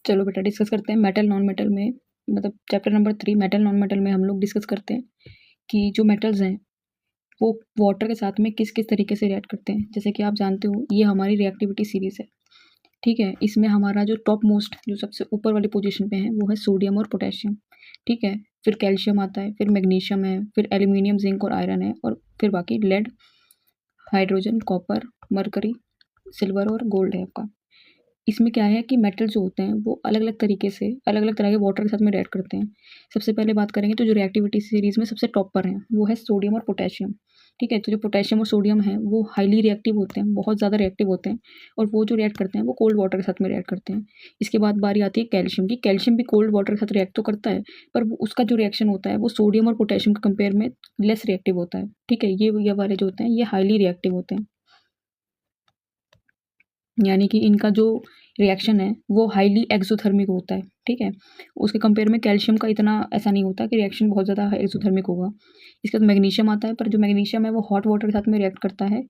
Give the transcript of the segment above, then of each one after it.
चलो बेटा डिस्कस करते हैं मेटल नॉन मेटल में, मतलब chapter number 3 metal non metal में हम लोग डिस्कस करते हैं कि जो मेटल्स हैं वो वाटर के साथ में किस किस तरीके से रिएक्ट करते हैं। जैसे कि आप जानते हो ये हमारी रिएक्टिविटी सीरीज़ है, ठीक है। इसमें हमारा जो टॉप मोस्ट जो सबसे ऊपर वाली पोजीशन पे है वो है सोडियम और पोटेशियम, ठीक है। फिर कैल्शियम आता है, फिर मैग्नीशियम है, फिर एल्यूमिनियम, जिंक और आयरन है, और फिर बाकी lead, hydrogen, copper, mercury, silver और गोल्ड है आपका। इसमें क्या है कि मेटल जो होते हैं वो अलग अलग तरीके से अलग अलग तरह के वाटर के साथ में रिएक्ट करते हैं। सबसे पहले बात करेंगे तो जो रिएक्टिविटी सीरीज में सबसे टॉप पर है वो है सोडियम और पोटेशियम, ठीक है। तो जो पोटेशियम और सोडियम है वो हाईली रिएक्टिव होते हैं, बहुत ज़्यादा रिएक्टिव होते हैं, और वो जो रिएक्ट करते हैं वो कोल्ड वाटर के साथ में रिएक्ट करते हैं। इसके बाद बारी आती है कैल्शियम की। कैल्शियम भी कोल्ड वाटर के साथ रिएक्ट तो करता है, पर उसका जो रिएक्शन होता है वो सोडियम और पोटेशियम के कंपेयर में लेस रिएक्टिव होता है, ठीक है। ये वाले जो होते हैं ये हाईली रिएक्टिव होते हैं, यानी कि इनका जो रिएक्शन है वो हाईली एक्सोथर्मिक होता है, ठीक है। उसके कंपेयर में कैल्शियम का इतना ऐसा नहीं होता कि रिएक्शन बहुत ज़्यादा एक्सोथर्मिक होगा। इसके बाद मैग्नीशियम आता है, पर जो मैग्नीशियम है वो हॉट वाटर के साथ में रिएक्ट करता है।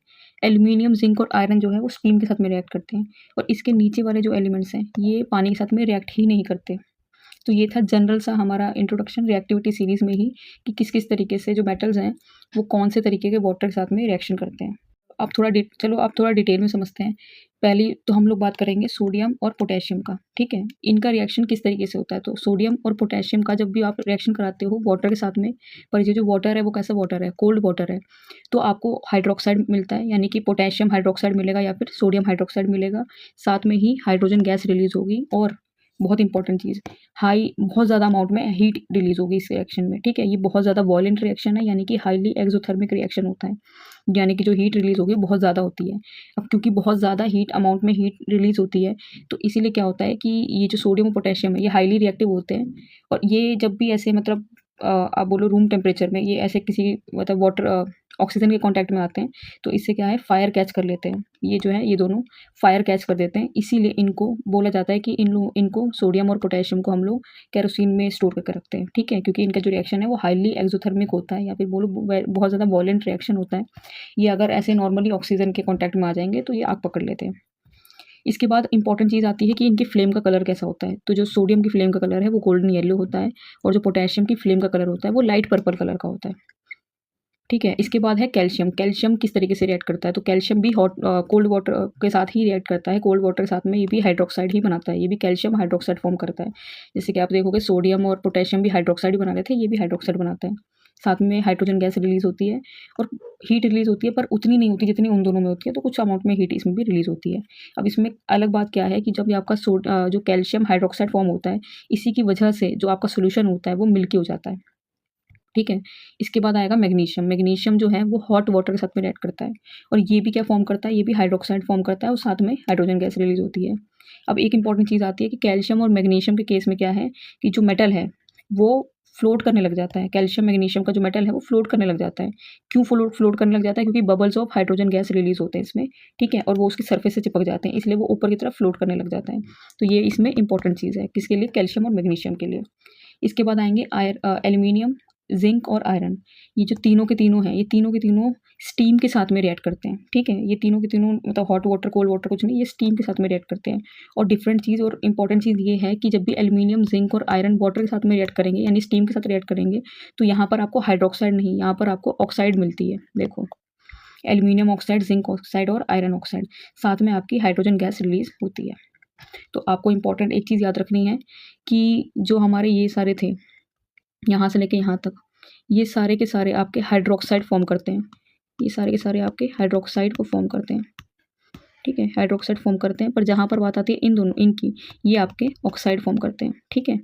एल्यूमिनियम, जिंक और आयरन जो है वो स्टीम के साथ में रिएक्ट करते हैं, और इसके नीचे वाले जो एलिमेंट्स हैं ये पानी के साथ में रिएक्ट ही नहीं करते। तो ये था जनरल सा हमारा इंट्रोडक्शन रिएक्टिविटी सीरीज़ में ही, कि किस किस तरीके से जो मेटल्स हैं वो कौन से तरीके के वाटर के साथ में रिएक्शन करते हैं। अब थोड़ा डिटेल में समझते हैं। पहली तो हम लोग बात करेंगे सोडियम और पोटेशियम का, ठीक है। इनका रिएक्शन किस तरीके से होता है। तो सोडियम और पोटेशियम का जब भी आप रिएक्शन कराते हो वाटर के साथ में, पर ये जो वाटर है वो कैसा वाटर है, कोल्ड वाटर है, तो आपको हाइड्रोक्साइड मिलता है, यानी कि पोटेशियम हाइड्रोक्साइड मिलेगा या फिर सोडियम हाइड्रोक्साइड मिलेगा। साथ में ही हाइड्रोजन गैस रिलीज होगी, और बहुत इंपॉर्टेंट चीज़, बहुत ज़्यादा अमाउंट में हीट रिलीज होगी इस रिएक्शन में, ठीक है। ये बहुत ज़्यादा वॉलेंट रिएक्शन है, यानी कि हाईली एक्सोथर्मिक रिएक्शन होता है, यानी कि जो हीट रिलीज होगी बहुत ज़्यादा होती है। अब क्योंकि बहुत ज़्यादा हीट अमाउंट में हीट रिलीज होती है, तो इसीलिए क्या होता है कि ये जो सोडियम और पोटेशियम है ये हाईली रिएक्टिव होते हैं, और ये जब भी ऐसे मतलब आप बोलो रूम टेम्परेचर में ये ऐसे किसी मतलब वाटर ऑक्सीजन के कांटेक्ट में आते हैं, तो इससे क्या है फायर कैच कर लेते हैं। ये जो है ये दोनों फायर कैच कर देते हैं, इसीलिए इनको बोला जाता है कि इनको सोडियम और पोटेशियम को हम लोग केरोसिन में स्टोर करके रखते हैं, ठीक है। क्योंकि इनका जो रिएक्शन है वो हाईली एक्सोथर्मिक होता है, या फिर बोलो बहुत ज़्यादा वॉलेंट रिएक्शन होता है। ये अगर ऐसे नॉर्मली ऑक्सीजन के कॉन्टैक्ट में आ जाएंगे तो ये आग पकड़ लेते हैं। इसके बाद इंपॉर्टेंट चीज़ आती है कि इनकी फ्लेम का कलर कैसा होता है। तो जो सोडियम की फ्लेम का कलर है वो गोल्डन येलो होता है, और जो पोटेशियम की फ्लेम का कलर होता है वो लाइट पर्पल कलर का होता है, ठीक है। इसके बाद है कैल्शियम। कैल्शियम किस तरीके से रिएक्ट करता है। तो कैल्शियम भी कोल्ड वाटर के साथ ही रिएक्ट करता है, कोल्ड वाटर के साथ में ये भी हाइड्रोक्साइड ही बनाता है, ये भी कैल्शियम हाइड्रोक्साइड फॉर्म करता है। जैसे कि आप देखोगे सोडियम और पोटेशियम भी हाइड्रोक्साइड ही बना रहे थे, ये भी हाइड्रोक्साइड बनाता है। साथ में हाइड्रोजन गैस रिलीज होती है, और हीट रिलीज होती है, पर उतनी नहीं होती जितनी उन दोनों में होती है, तो कुछ अमाउंट में हीट इसमें भी रिलीज होती है। अब इसमें अलग बात क्या है कि जब आपका जो कैल्शियम हाइड्रोक्साइड फॉर्म होता है, इसी की वजह से जो आपका सोल्यूशन होता है वो मिल्की हो जाता है, ठीक है। इसके बाद आएगा मैग्नीशियम। मैग्नीशियम जो है वो हॉट वाटर के साथ में रिएक्ट करता है, और ये भी क्या फॉर्म करता है, ये भी हाइड्रोक्साइड फॉर्म करता है, और साथ में हाइड्रोजन गैस रिलीज होती है। अब एक इंपॉर्टेंट चीज़ आती है कि कैल्शियम और मैग्नीशियम के केस में क्या है कि जो मेटल है वो फ्लोट करने लग जाता है। कैल्शियम मैग्नीशियम का जो मेटल है वो फ्लोट करने लग जाता है। क्यों फ्लोट करने लग जाता है, क्योंकि bubbles of hydrogen gas release होते हैं इसमें, ठीक है, और वो उसकी सरफेस से चिपक जाते हैं, इसलिए वो ऊपर की तरफ फ्लोट करने लग जाता है। तो ये इसमें इंपॉर्टेंट चीज़ है किसके लिए, कैल्शियम और मैग्नीशियम के लिए। इसके बाद आएंगे एल्यूमिनियम, जिंक और आयरन। ये जो तीनों के तीनों हैं, ये तीनों के तीनों स्टीम के साथ में रिएक्ट करते हैं, ठीक है। ये तीनों के तीनों मतलब हॉट वाटर कोल्ड वाटर कुछ नहीं, ये स्टीम के साथ में रिएक्ट करते हैं। और डिफरेंट चीज़ और इंपॉर्टेंट चीज़ ये है कि जब भी एल्यूमिनियम, जिंक और आयरन वाटर के साथ में रिएक्ट करेंगे, यानी स्टीम के साथ रिएक्ट करेंगे, तो यहाँ पर आपको हाइड्रोक्साइड नहीं, यहाँ पर आपको ऑक्साइड मिलती है। देखो एल्यूमिनियम ऑक्साइड, जिंक ऑक्साइड और आयरन ऑक्साइड, साथ में आपकी हाइड्रोजन गैस रिलीज होती है। तो आपको इंपॉर्टेंट एक चीज़ याद रखनी है कि जो हमारे ये सारे थे यहाँ से लेके यहाँ तक, ये सारे के सारे आपके हाइड्रोक्साइड फॉर्म करते हैं। ये सारे के सारे आपके हाइड्रोक्साइड को फॉर्म करते हैं, ठीक है, हाइड्रोक्साइड फॉर्म करते हैं। पर जहाँ पर बात आती है इन दोनों इनकी, ये आपके ऑक्साइड फॉर्म करते हैं, ठीक है।